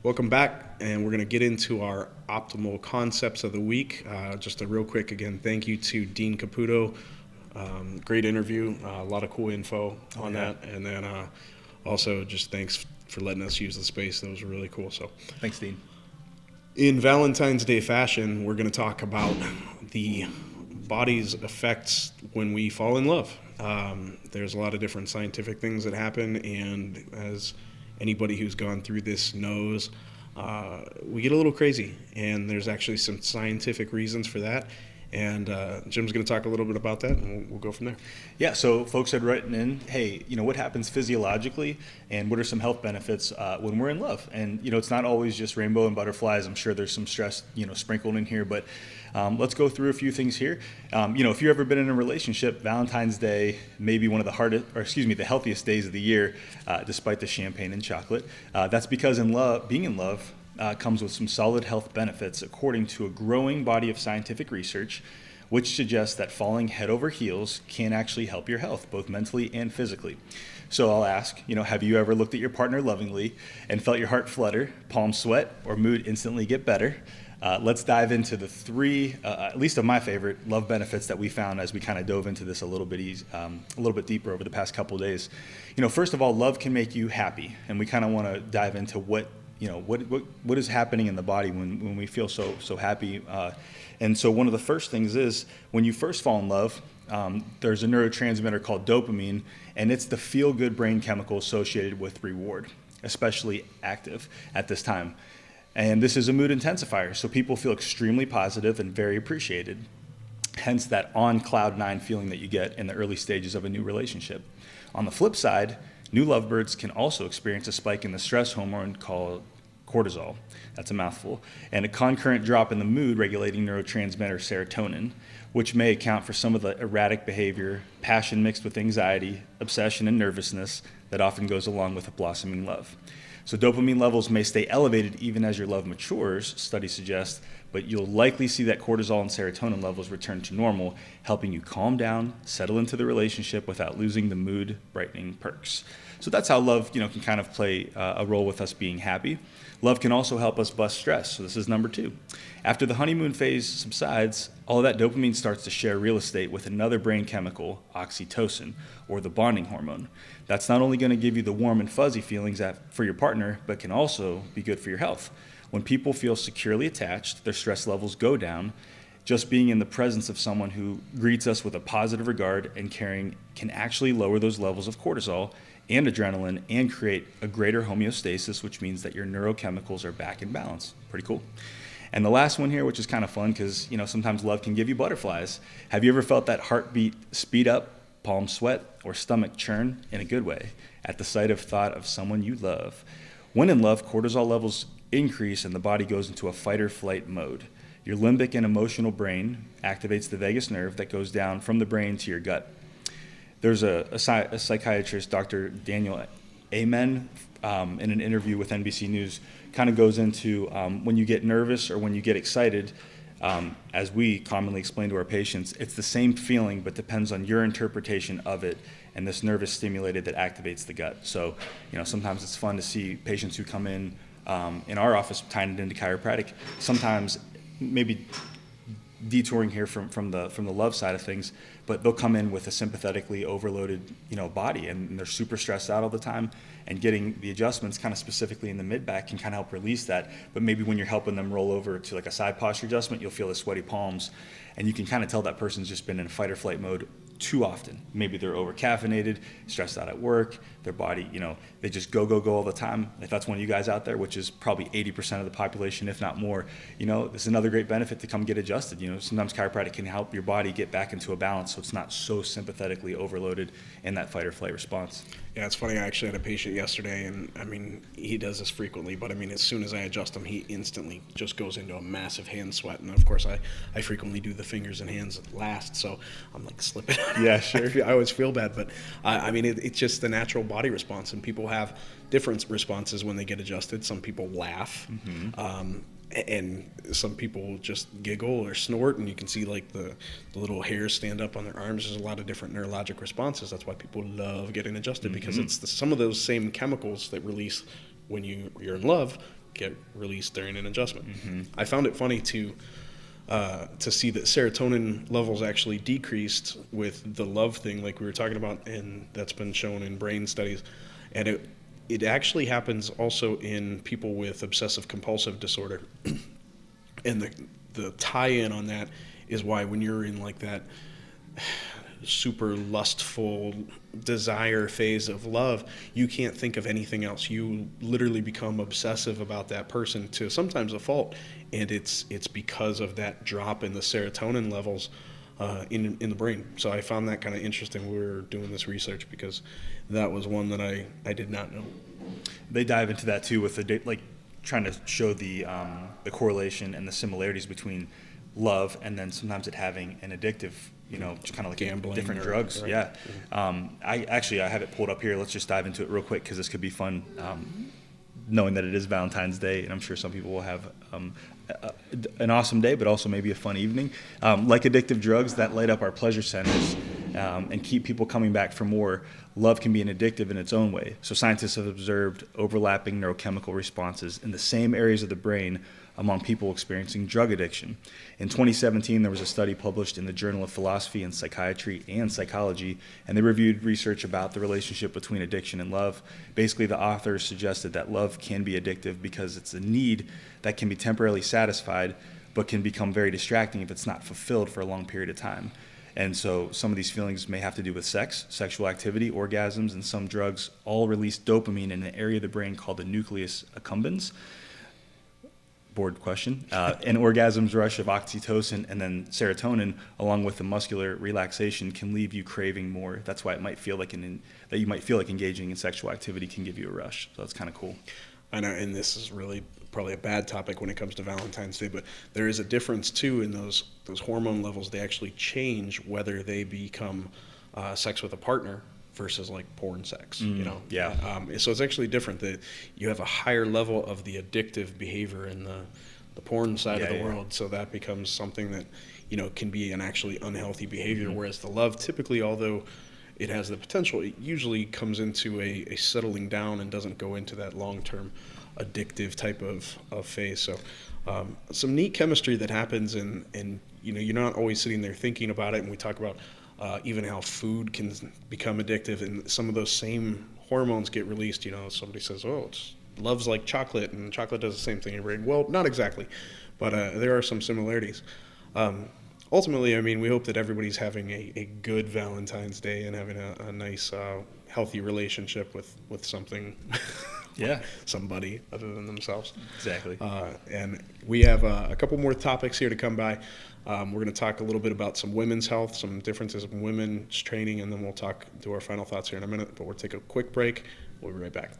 Welcome back, and we're going to get into our optimal concepts of the week. Just a real quick, again, thank you to Dean Caputo. Great interview, a lot of cool info on that. And then also just thanks for letting us use the space. That was really cool. So thanks, Dean. In Valentine's Day fashion, we're going to talk about the body's effects when we fall in love. There's a lot of different scientific things that happen, and as anybody who's gone through this knows, we get a little crazy, and there's actually some scientific reasons for that. And Jim's going to talk a little bit about that, and we'll go from there. Yeah, so folks had written in, hey, what happens physiologically, and what are some health benefits when we're in love? And, it's not always just rainbow and butterflies. I'm sure there's some stress, sprinkled in here, but let's go through a few things here. If you've ever been in a relationship, Valentine's Day may be one of the healthiest days of the year, despite the champagne and chocolate. That's because being in love comes with some solid health benefits according to a growing body of scientific research, which suggests that falling head over heels can actually help your health, both mentally and physically. So I'll ask, have you ever looked at your partner lovingly and felt your heart flutter, palms sweat, or mood instantly get better? Let's dive into the three, at least of my favorite, love benefits that we found as we kind of dove into this a little bit deeper over the past couple of days. First of all, love can make you happy, and we kind of want to dive into what is happening in the body when we feel so happy. And so one of the first things is when you first fall in love, there's a neurotransmitter called dopamine, and it's the feel-good brain chemical associated with reward, especially active at this time. And this is a mood intensifier, so people feel extremely positive and very appreciated, hence that on cloud nine feeling that you get in the early stages of a new relationship. On the flip side, new lovebirds can also experience a spike in the stress hormone called cortisol. That's a mouthful. And a concurrent drop in the mood regulating neurotransmitter serotonin, which may account for some of the erratic behavior, passion mixed with anxiety, obsession, and nervousness that often goes along with a blossoming love. So dopamine levels may stay elevated even as your love matures, studies suggest, but you'll likely see that cortisol and serotonin levels return to normal, helping you calm down, settle into the relationship without losing the mood brightening perks. So that's how love, can kind of play a role with us being happy. Love can also help us bust stress. So this is number 2. After the honeymoon phase subsides, all of that dopamine starts to share real estate with another brain chemical, oxytocin, or the bonding hormone. That's not only going to give you the warm and fuzzy feelings for your partner, but can also be good for your health. When people feel securely attached, their stress levels go down. Just being in the presence of someone who greets us with a positive regard and caring can actually lower those levels of cortisol and adrenaline and create a greater homeostasis, which means that your neurochemicals are back in balance. Pretty cool. And the last one here, which is kind of fun because, sometimes love can give you butterflies. Have you ever felt that heartbeat speed up, palm sweat, or stomach churn in a good way at the sight of thought of someone you love? When in love, cortisol levels increase and the body goes into a fight or flight mode. Your limbic and emotional brain activates the vagus nerve that goes down from the brain to your gut. There's a psychiatrist, Dr. Daniel Amen, in an interview with NBC News, kind of goes into when you get nervous or when you get excited, as we commonly explain to our patients, it's the same feeling but depends on your interpretation of it and this nervous stimulated that activates the gut. So, sometimes it's fun to see patients who come in our office tying it into chiropractic, sometimes maybe detouring here from the love side of things, but they'll come in with a sympathetically overloaded body and they're super stressed out all the time, and getting the adjustments kind of specifically in the mid back can kind of help release that. But maybe when you're helping them roll over to like a side posture adjustment, you'll feel the sweaty palms, and you can kind of tell that person's just been in fight or flight mode too often. Maybe they're over caffeinated, stressed out at work, their body, they just go all the time. If that's one of you guys out there, which is probably 80% of the population, if not more, this is another great benefit to come get adjusted. Sometimes chiropractic can help your body get back into a balance so it's not so sympathetically overloaded in that fight or flight response. Yeah, it's funny. I actually had a patient yesterday, and he does this frequently, but as soon as I adjust him, he instantly just goes into a massive hand sweat. And of course, I frequently do the fingers and hands last, so I'm like slipping. Yeah, sure. I always feel bad, but it's just the natural body response, and people have different responses when they get adjusted. Some people laugh. Mm-hmm. And some people just giggle or snort, and you can see like the little hairs stand up on their arms. There's a lot of different neurologic responses. That's why people love getting adjusted, because it's some of those same chemicals that release when you're in love get released during an adjustment. I found it funny to see that serotonin levels actually decreased with the love thing, like we were talking about, and that's been shown in brain studies. And it actually happens also in people with obsessive compulsive disorder. And the tie-in on that is why when you're in like that super lustful desire phase of love, you can't think of anything else. You literally become obsessive about that person to sometimes a fault, and it's because of that drop in the serotonin levels in the brain. So I found that kind of interesting when we were doing this research, because that was one that I did not know. They dive into that too with trying to show the correlation and the similarities between love and then sometimes it having an addictive, just kind of like Gambling different or, drugs. right. Yeah. I have it pulled up here. Let's just dive into it real quick because this could be fun. Knowing that it is Valentine's Day, and I'm sure some people will have an awesome day, but also maybe a fun evening. Like addictive drugs that light up our pleasure centers and keep people coming back for more, love can be an addictive in its own way. So scientists have observed overlapping neurochemical responses in the same areas of the brain among people experiencing drug addiction. In 2017, there was a study published in the Journal of Philosophy and Psychiatry and Psychology, and they reviewed research about the relationship between addiction and love. Basically, the authors suggested that love can be addictive because it's a need that can be temporarily satisfied, but can become very distracting if it's not fulfilled for a long period of time. And so some of these feelings may have to do with sex, sexual activity, orgasms, and some drugs all release dopamine in an area of the brain called the nucleus accumbens. Board question. An orgasm's rush of oxytocin and then serotonin, along with the muscular relaxation, can leave you craving more. That's why it might feel like that you might feel like engaging in sexual activity can give you a rush. So that's kind of cool. I know, and this is really probably a bad topic when it comes to Valentine's Day, but there is a difference too in those hormone levels. They actually change whether they become sex with a partner versus like porn sex, Yeah. So it's actually different that you have a higher level of the addictive behavior in the porn side of the world. So that becomes something that, can be an actually unhealthy behavior. Whereas the love typically, although it has the potential, it usually comes into a settling down and doesn't go into that long-term addictive type of phase. So some neat chemistry that happens, and you're not always sitting there thinking about it. And we talk about even how food can become addictive, and some of those same hormones get released. Somebody says, love's like chocolate, and chocolate does the same thing in your brain. Well, not exactly, but there are some similarities. Ultimately, we hope that everybody's having a good Valentine's Day and having a nice, healthy relationship with something, somebody other than themselves. Exactly. And we have a couple more topics here to come by. We're going to talk a little bit about some women's health, some differences in women's training, and then we'll do our final thoughts here in a minute. But we'll take a quick break. We'll be right back.